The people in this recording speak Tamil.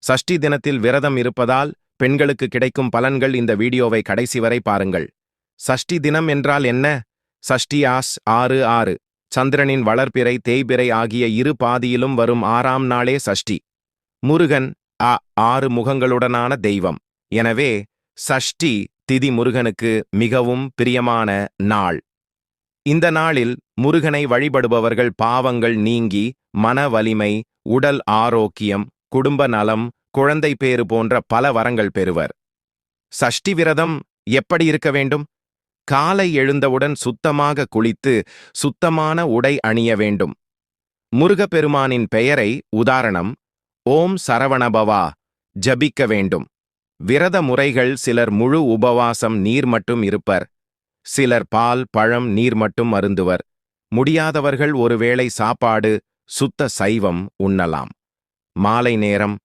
சஷ்டி தினத்தில் விரதம் இருப்பதால் பெண்களுக்கு கிடைக்கும் பலன்கள். இந்த வீடியோவை கடைசி வரை பாருங்கள். சஷ்டி தினம் என்றால் என்ன? சஷ்டி ஆஸ் 6 சந்திரனின் வளர்பிறை தேய்பிறை ஆகிய இரு பாதியிலும் வரும் 6ஆம் நாளே சஷ்டி. முருகன் 6 முகங்களுடனான தெய்வம். எனவே சஷ்டி திதி முருகனுக்கு மிகவும் பிரியமான நாள். இந்த நாளில் முருகனை வழிபடுபவர்கள் பாவங்கள் நீங்கி மன வலிமை, உடல் ஆரோக்கியம், குடும்ப நலம், குழந்தை பேறு போன்ற பல வரங்கள் பெறுவர். சஷ்டி விரதம் எப்படி இருக்க வேண்டும்? காலை எழுந்தவுடன் சுத்தமாக குளித்து சுத்தமான உடை அணிய வேண்டும். முருகப்பெருமானின் பெயரை உதாரணம் ஓம் சரவணபவா ஜபிக்க வேண்டும். விரத முறைகள்: சிலர் முழு உபவாசம் நீர் மட்டும் இருப்பர். சிலர் பால் பழம் நீர் மட்டும் அருந்துவர். முடியாதவர்கள் ஒருவேளை சாப்பாடு சுத்த சைவம் உண்ணலாம். மாலை நேரம்